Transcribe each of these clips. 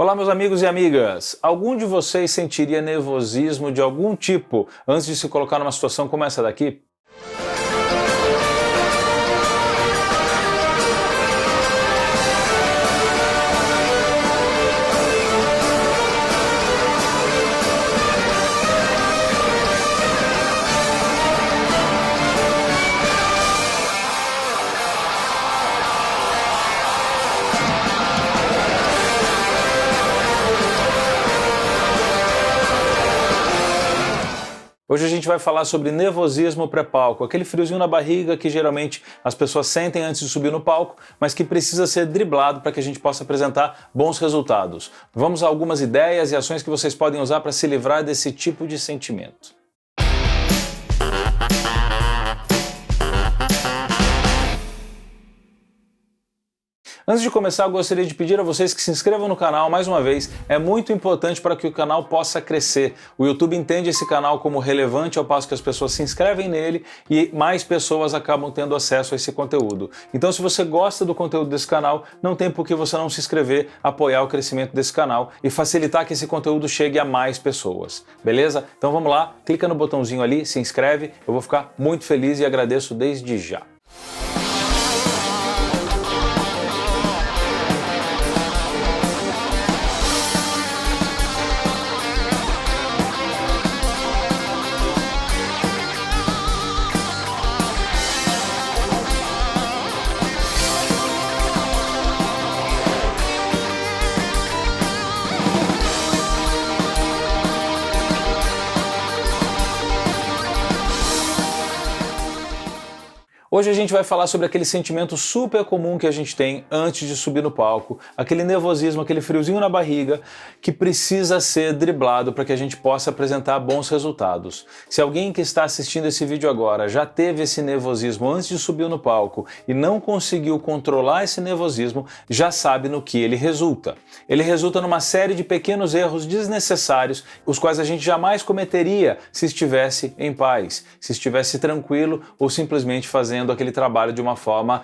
Olá, meus amigos e amigas! Algum de vocês sentiria nervosismo de algum tipo antes de se colocar numa situação como essa daqui? Hoje a gente vai falar sobre nervosismo pré-palco, aquele friozinho na barriga que geralmente as pessoas sentem antes de subir no palco, mas que precisa ser driblado para que a gente possa apresentar bons resultados. Vamos a algumas ideias e ações que vocês podem usar para se livrar desse tipo de sentimento. Antes de começar, eu gostaria de pedir a vocês que se inscrevam no canal mais uma vez. É muito importante para que o canal possa crescer. O YouTube entende esse canal como relevante ao passo que as pessoas se inscrevem nele e mais pessoas acabam tendo acesso a esse conteúdo. Então, se você gosta do conteúdo desse canal, não tem por que você não se inscrever, apoiar o crescimento desse canal e facilitar que esse conteúdo chegue a mais pessoas. Beleza? Então vamos lá, clica no botãozinho ali, se inscreve. Eu vou ficar muito feliz e agradeço desde já. Hoje a gente vai falar sobre aquele sentimento super comum que a gente tem antes de subir no palco, aquele nervosismo, aquele friozinho na barriga que precisa ser driblado para que a gente possa apresentar bons resultados. Se alguém que está assistindo esse vídeo agora já teve esse nervosismo antes de subir no palco e não conseguiu controlar esse nervosismo, já sabe no que ele resulta. Ele resulta numa série de pequenos erros desnecessários, os quais a gente jamais cometeria se estivesse em paz, se estivesse tranquilo ou simplesmente fazendo aquele trabalho de uma forma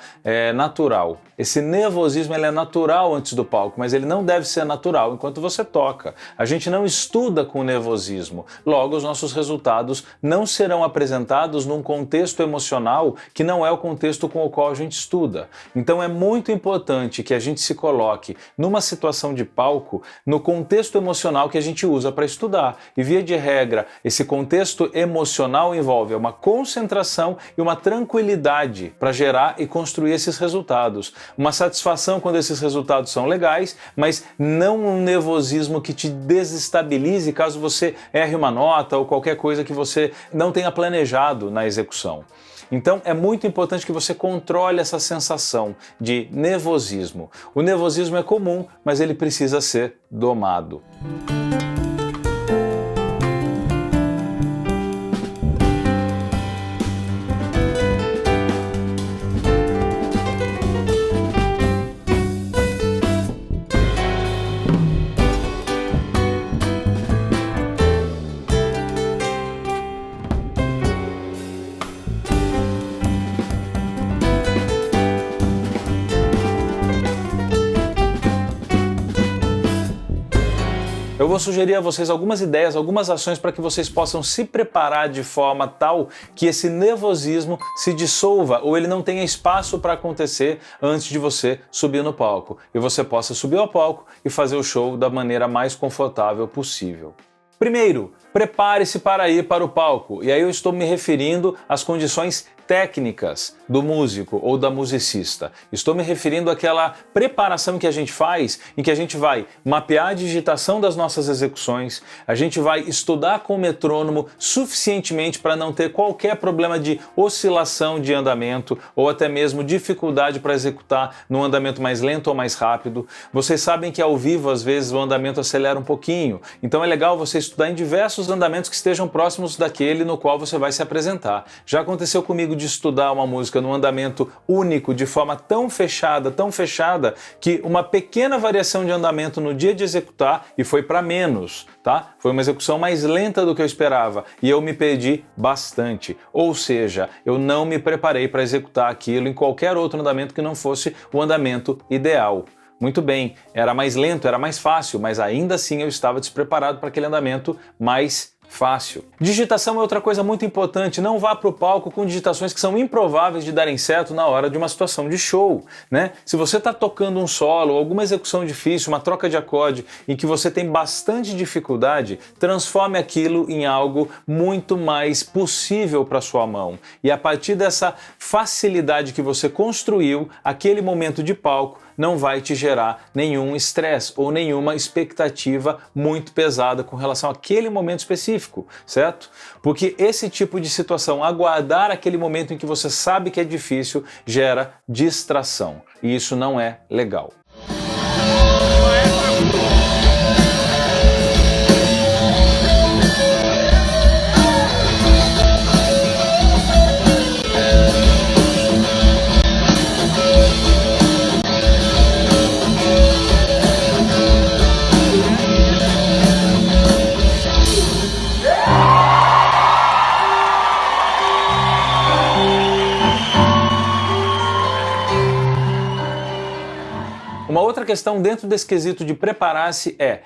natural. Esse nervosismo ele é natural antes do palco, mas ele não deve ser natural enquanto você toca. A gente não estuda com nervosismo, logo os nossos resultados não serão apresentados num contexto emocional que não é o contexto com o qual a gente estuda. Então é muito importante que a gente se coloque numa situação de palco no contexto emocional que a gente usa para estudar. E via de regra, esse contexto emocional envolve uma concentração e uma tranquilidade para gerar e construir esses resultados. Uma satisfação quando esses resultados são legais, mas não um nervosismo que te desestabilize caso você erre uma nota ou qualquer coisa que você não tenha planejado na execução. Então é muito importante que você controle essa sensação de nervosismo. O nervosismo é comum, mas ele precisa ser domado. Eu vou sugerir a vocês algumas ideias, algumas ações para que vocês possam se preparar de forma tal que esse nervosismo se dissolva ou ele não tenha espaço para acontecer antes de você subir no palco e você possa subir ao palco e fazer o show da maneira mais confortável possível. Primeiro, prepare-se para ir para o palco, e aí eu estou me referindo às condições técnicas do músico ou da musicista. Estou me referindo àquela preparação que a gente faz, em que a gente vai mapear a digitação das nossas execuções, a gente vai estudar com o metrônomo suficientemente para não ter qualquer problema de oscilação de andamento ou até mesmo dificuldade para executar num andamento mais lento ou mais rápido. Vocês sabem que ao vivo, às vezes, o andamento acelera um pouquinho, então é legal você estudar em diversos andamentos que estejam próximos daquele no qual você vai se apresentar. Já aconteceu comigo de estudar uma música num andamento único, de forma tão fechada, que uma pequena variação de andamento no dia de executar, e foi para menos, tá? Foi uma execução mais lenta do que eu esperava, e eu me perdi bastante. Ou seja, eu não me preparei para executar aquilo em qualquer outro andamento que não fosse o andamento ideal. Muito bem, era mais lento, era mais fácil, mas ainda assim eu estava despreparado para aquele andamento mais fácil. Digitação é outra coisa muito importante. Não vá para o palco com digitações que são improváveis de darem certo na hora de uma situação de show, né? Se você está tocando um solo, alguma execução difícil, uma troca de acorde em que você tem bastante dificuldade, transforme aquilo em algo muito mais possível para sua mão. E a partir dessa facilidade que você construiu, aquele momento de palco não vai te gerar nenhum estresse ou nenhuma expectativa muito pesada com relação àquele momento específico, certo? Porque esse tipo de situação, aguardar aquele momento em que você sabe que é difícil, gera distração. E isso não é legal. Uma outra questão dentro desse quesito de preparar-se é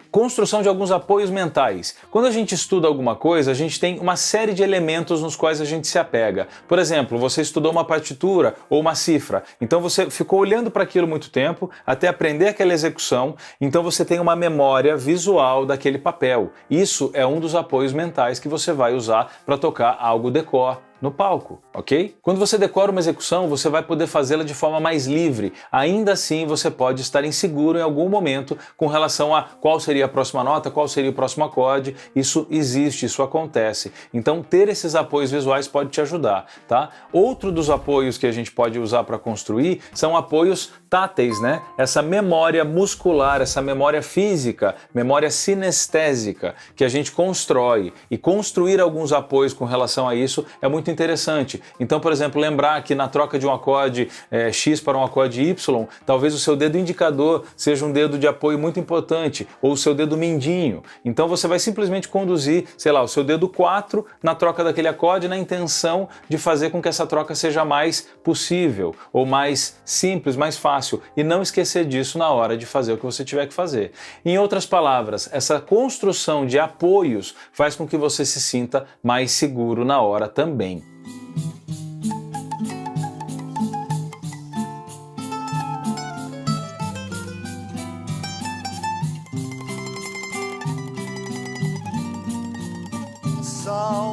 construção de alguns apoios mentais. Quando a gente estuda alguma coisa, a gente tem uma série de elementos nos quais a gente se apega. Por exemplo, você estudou uma partitura ou uma cifra, então você ficou olhando para aquilo muito tempo até aprender aquela execução, então você tem uma memória visual daquele papel. Isso é um dos apoios mentais que você vai usar para tocar algo de cor no palco, ok? Quando você decora uma execução, você vai poder fazê-la de forma mais livre. Ainda assim, você pode estar inseguro em algum momento com relação a qual seria a próxima nota, qual seria o próximo acorde. Isso existe, isso acontece. Então, ter esses apoios visuais pode te ajudar, tá? Outro dos apoios que a gente pode usar para construir são apoios táteis, né? Essa memória muscular, essa memória física, memória sinestésica que a gente constrói. E construir alguns apoios com relação a isso é muito interessante. Então, por exemplo, lembrar que na troca de um acorde X para um acorde Y, talvez o seu dedo indicador seja um dedo de apoio muito importante, ou o seu dedo mindinho. Então você vai simplesmente conduzir, sei lá, o seu dedo 4 na troca daquele acorde na intenção de fazer com que essa troca seja mais possível, ou mais simples, mais fácil, e não esquecer disso na hora de fazer o que você tiver que fazer. Em outras palavras, essa construção de apoios faz com que você se sinta mais seguro na hora também. Saudade,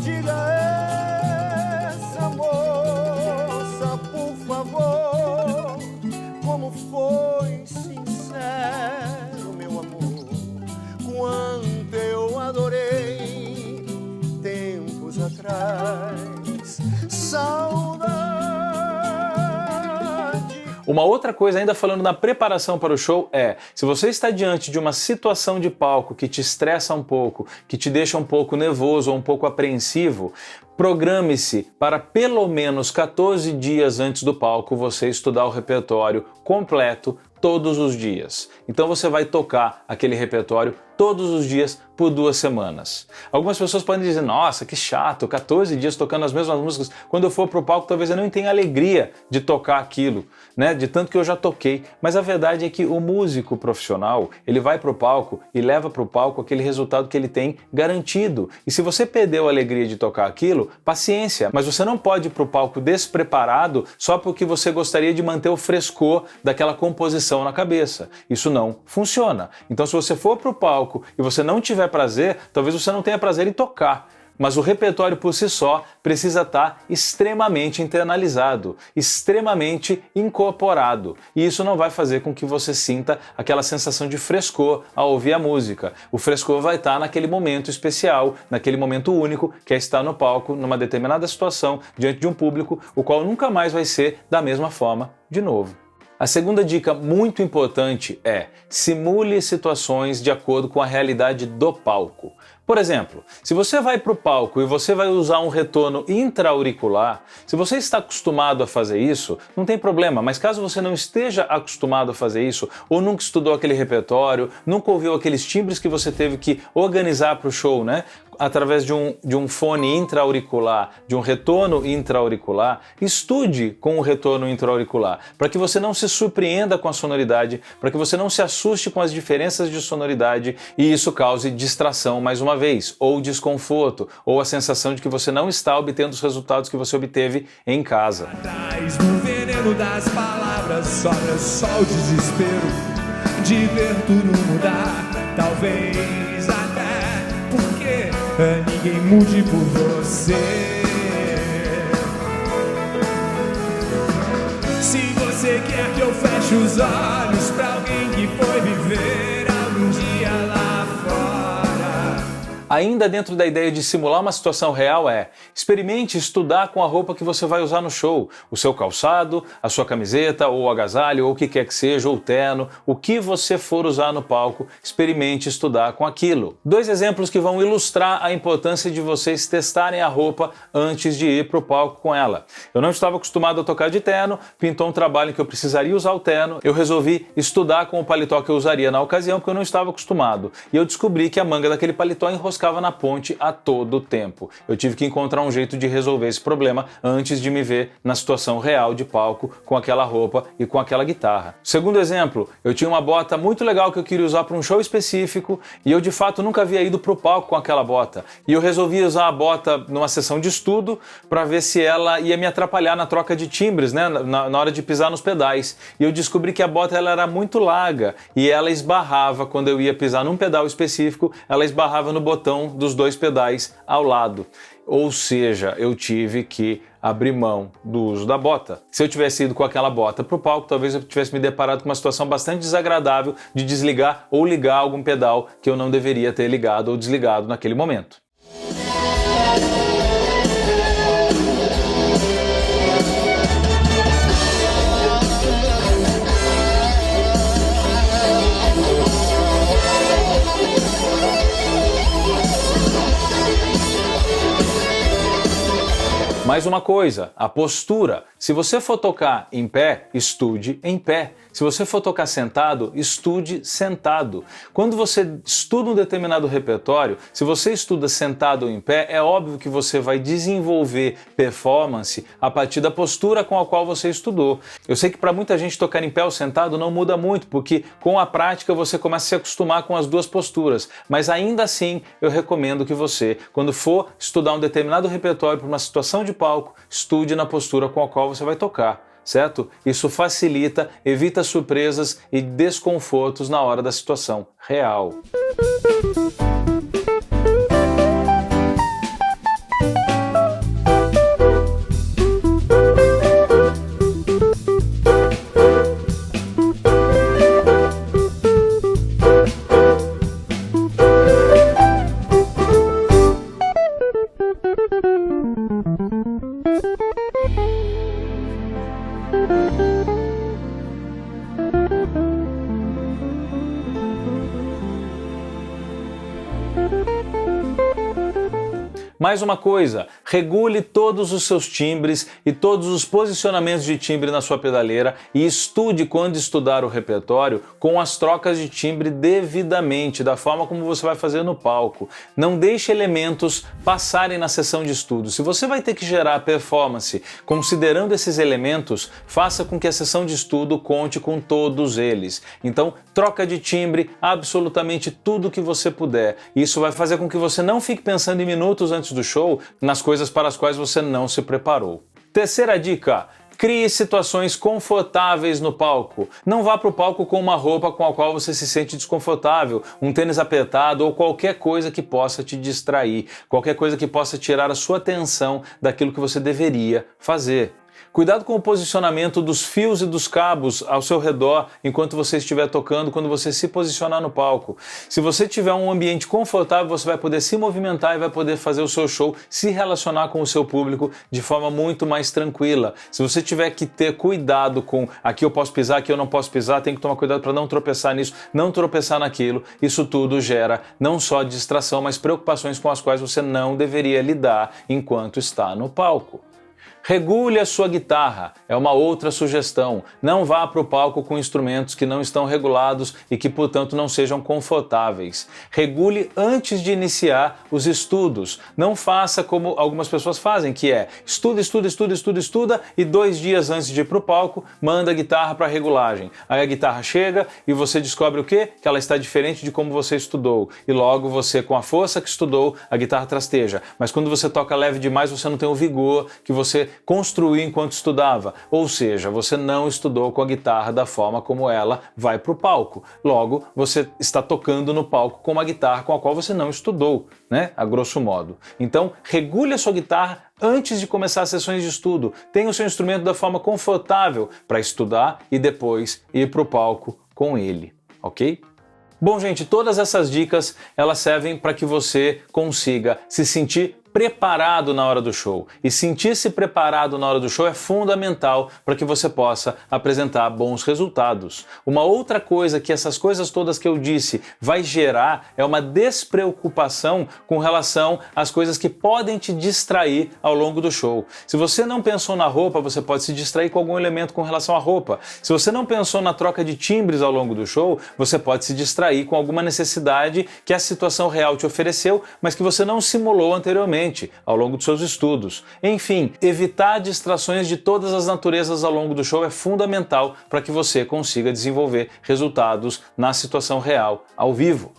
diga essa moça, por favor, como foi sincero, meu amor, quanto eu adorei tempos atrás. Saudade. Uma outra coisa, ainda falando na preparação para o show, se você está diante de uma situação de palco que te estressa um pouco, que te deixa um pouco nervoso ou um pouco apreensivo, programe-se para pelo menos 14 dias antes do palco você estudar o repertório completo todos os dias. Então você vai tocar aquele repertório todos os dias por 2 semanas. Algumas pessoas podem dizer, nossa, que chato, 14 dias tocando as mesmas músicas. Quando eu for pro palco, talvez eu não tenha alegria de tocar aquilo, né? De tanto que eu já toquei. Mas a verdade é que o músico profissional, ele vai pro palco e leva pro palco aquele resultado que ele tem garantido. E se você perdeu a alegria de tocar aquilo, paciência. Mas você não pode ir pro palco despreparado só porque você gostaria de manter o frescor daquela composição na cabeça. Isso não funciona. Então, se você for pro palco e você não tiver prazer, talvez você não tenha prazer em tocar. Mas o repertório por si só precisa estar extremamente internalizado, extremamente incorporado. E isso não vai fazer com que você sinta aquela sensação de frescor ao ouvir a música. O frescor vai estar naquele momento especial, naquele momento único, que é estar no palco, numa determinada situação, diante de um público, o qual nunca mais vai ser da mesma forma de novo. A segunda dica muito importante é simule situações de acordo com a realidade do palco. Por exemplo, se você vai para o palco e você vai usar um retorno intra-auricular, se você está acostumado a fazer isso, não tem problema, mas caso você não esteja acostumado a fazer isso, ou nunca estudou aquele repertório, nunca ouviu aqueles timbres que você teve que organizar para o show, né? Através de um fone intra-auricular, de um retorno intra-auricular, estude com o retorno intra-auricular, para que você não se surpreenda com a sonoridade, para que você não se assuste com as diferenças de sonoridade e isso cause distração mais uma vez, ou desconforto, ou a sensação de que você não está obtendo os resultados que você obteve em casa. Atrás do veneno das palavras sobra só o desespero de ver tudo mudar, talvez até porque ninguém mude por você. Se você quer que eu feche os olhos pra alguém que foi viver algum dia lá fora. Ainda dentro da ideia de simular uma situação real experimente estudar com a roupa que você vai usar no show, o seu calçado, a sua camiseta ou agasalho ou o que quer que seja, ou terno, o que você for usar no palco, experimente estudar com aquilo. 2 exemplos que vão ilustrar a importância de vocês testarem a roupa antes de ir para o palco com ela. Eu não estava acostumado a tocar de terno, pintou um trabalho em que eu precisaria usar o terno, eu resolvi estudar com o paletó que eu usaria na ocasião porque eu não estava acostumado. E eu descobri que a manga daquele paletó enroscava na ponte a todo tempo. Eu tive que encontrar um jeito de resolver esse problema antes de me ver na situação real de palco com aquela roupa e com aquela guitarra. Segundo exemplo, eu tinha uma bota muito legal que eu queria usar para um show específico e eu de fato nunca havia ido para o palco com aquela bota. E eu resolvi usar a bota numa sessão de estudo para ver se ela ia me atrapalhar na troca de timbres, né, na hora de pisar nos pedais. E eu descobri que a bota ela era muito larga e ela esbarrava quando eu ia pisar num pedal específico, ela esbarrava no botão dos 2 pedais ao lado. Ou seja, eu tive que abrir mão do uso da bota. Se eu tivesse ido com aquela bota para o palco, talvez eu tivesse me deparado com uma situação bastante desagradável de desligar ou ligar algum pedal que eu não deveria ter ligado ou desligado naquele momento. Mais uma coisa, a postura. Se você for tocar em pé, estude em pé. Se você for tocar sentado, estude sentado. Quando você estuda um determinado repertório, se você estuda sentado ou em pé, é óbvio que você vai desenvolver performance a partir da postura com a qual você estudou. Eu sei que para muita gente tocar em pé ou sentado não muda muito, porque com a prática você começa a se acostumar com as 2 posturas. Mas ainda assim, eu recomendo que você, quando for estudar um determinado repertório para uma situação de palco, estude na postura com a qual você vai tocar. Certo? Isso facilita, evita surpresas e desconfortos na hora da situação real. Mais uma coisa, regule todos os seus timbres e todos os posicionamentos de timbre na sua pedaleira e estude quando estudar o repertório com as trocas de timbre devidamente, da forma como você vai fazer no palco. Não deixe elementos passarem na sessão de estudo. Se você vai ter que gerar performance considerando esses elementos, faça com que a sessão de estudo conte com todos eles. Então, troca de timbre absolutamente tudo que você puder. Isso vai fazer com que você não fique pensando em minutos antes do show nas coisas para as quais você não se preparou. Terceira dica: crie situações confortáveis no palco. Não vá para o palco com uma roupa com a qual você se sente desconfortável, um tênis apertado ou qualquer coisa que possa te distrair, qualquer coisa que possa tirar a sua atenção daquilo que você deveria fazer. Cuidado com o posicionamento dos fios e dos cabos ao seu redor enquanto você estiver tocando, quando você se posicionar no palco. Se você tiver um ambiente confortável, você vai poder se movimentar e vai poder fazer o seu show, se relacionar com o seu público de forma muito mais tranquila. Se você tiver que ter cuidado com aqui eu posso pisar, aqui eu não posso pisar, tem que tomar cuidado para não tropeçar nisso, não tropeçar naquilo, isso tudo gera não só distração, mas preocupações com as quais você não deveria lidar enquanto está no palco. Regule a sua guitarra, é uma outra sugestão. Não vá para o palco com instrumentos que não estão regulados e que, portanto, não sejam confortáveis. Regule antes de iniciar os estudos. Não faça como algumas pessoas fazem, que é estuda e 2 dias antes de ir para o palco, manda a guitarra para regulagem. Aí a guitarra chega e você descobre o quê? Que ela está diferente de como você estudou. E logo você, com a força que estudou, a guitarra trasteja. Mas quando você toca leve demais, você não tem o vigor que você construiu enquanto estudava, ou seja, você não estudou com a guitarra da forma como ela vai para o palco. Logo, você está tocando no palco com uma guitarra com a qual você não estudou, né? A grosso modo. Então, regule a sua guitarra antes de começar as sessões de estudo. Tenha o seu instrumento da forma confortável para estudar e depois ir para o palco com ele, ok? Bom, gente, todas essas dicas elas servem para que você consiga se sentir preparado na hora do show. E sentir-se preparado na hora do show é fundamental para que você possa apresentar bons resultados. Uma outra coisa que essas coisas todas que eu disse vai gerar é uma despreocupação com relação às coisas que podem te distrair ao longo do show. Se você não pensou na roupa, você pode se distrair com algum elemento com relação à roupa. Se você não pensou na troca de timbres ao longo do show, você pode se distrair com alguma necessidade que a situação real te ofereceu, mas que você não simulou anteriormente ao longo dos seus estudos. Enfim, evitar distrações de todas as naturezas ao longo do show é fundamental para que você consiga desenvolver resultados na situação real, ao vivo.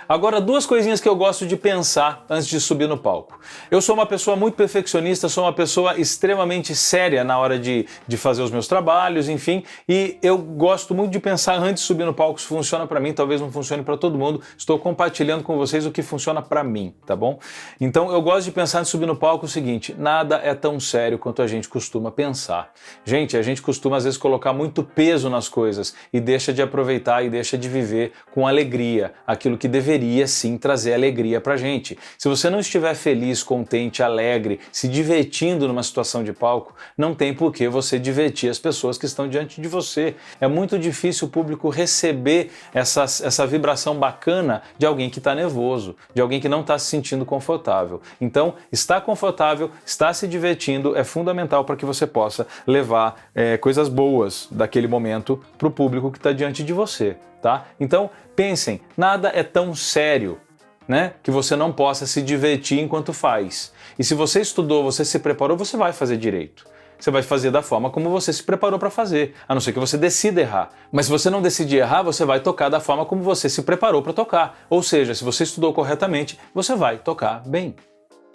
Agora, 2 coisinhas que eu gosto de pensar antes de subir no palco. Eu sou uma pessoa muito perfeccionista, sou uma pessoa extremamente séria na hora de fazer os meus trabalhos, enfim, e eu gosto muito de pensar antes de subir no palco se funciona para mim, talvez não funcione para todo mundo. Estou compartilhando com vocês o que funciona para mim, tá bom? Então, eu gosto de pensar antes de subir no palco o seguinte: nada é tão sério quanto a gente costuma pensar. Gente, a gente costuma às vezes colocar muito peso nas coisas e deixa de aproveitar e deixa de viver com alegria aquilo que deveria sim trazer alegria pra gente. Se você não estiver feliz, contente, alegre, se divertindo numa situação de palco, não tem por que você divertir as pessoas que estão diante de você. É muito difícil o público receber essa vibração bacana de alguém que está nervoso, de alguém que não está se sentindo confortável. Então, estar confortável, estar se divertindo é fundamental para que você possa levar coisas boas daquele momento para o público que está diante de você. Tá? Então, pensem, nada é tão sério, né, que você não possa se divertir enquanto faz. E se você estudou, você se preparou, você vai fazer direito. Você vai fazer da forma como você se preparou para fazer, a não ser que você decida errar. Mas se você não decidir errar, você vai tocar da forma como você se preparou para tocar. Ou seja, se você estudou corretamente, você vai tocar bem.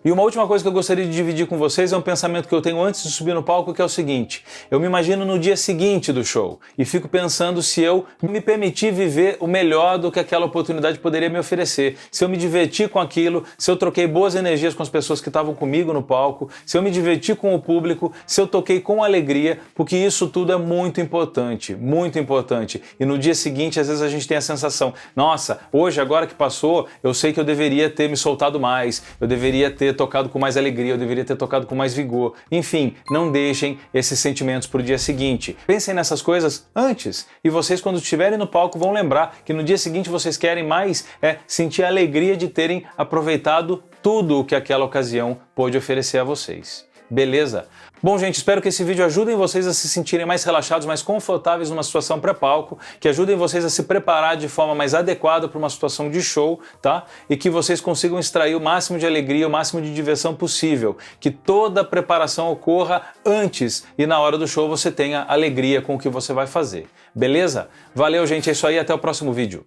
E uma última coisa que eu gostaria de dividir com vocês é um pensamento que eu tenho antes de subir no palco, que é o seguinte: eu me imagino no dia seguinte do show e fico pensando se eu me permitir viver o melhor do que aquela oportunidade poderia me oferecer, se eu me diverti com aquilo, se eu troquei boas energias com as pessoas que estavam comigo no palco, se eu me diverti com o público, se eu toquei com alegria, porque isso tudo é muito importante, muito importante. E no dia seguinte, às vezes a gente tem a sensação: nossa, hoje, agora que passou, eu sei que eu deveria ter me soltado mais, eu deveria ter tocado com mais alegria, eu deveria ter tocado com mais vigor. Enfim, não deixem esses sentimentos para o dia seguinte. Pensem nessas coisas antes e vocês, quando estiverem no palco, vão lembrar que no dia seguinte vocês querem mais sentir a alegria de terem aproveitado tudo o que aquela ocasião pôde oferecer a vocês. Beleza? Bom, gente, espero que esse vídeo ajude vocês a se sentirem mais relaxados, mais confortáveis numa situação pré-palco, que ajudem vocês a se preparar de forma mais adequada para uma situação de show, tá? E que vocês consigam extrair o máximo de alegria, o máximo de diversão possível. Que toda a preparação ocorra antes e na hora do show você tenha alegria com o que você vai fazer. Beleza? Valeu, gente, é isso aí, até o próximo vídeo.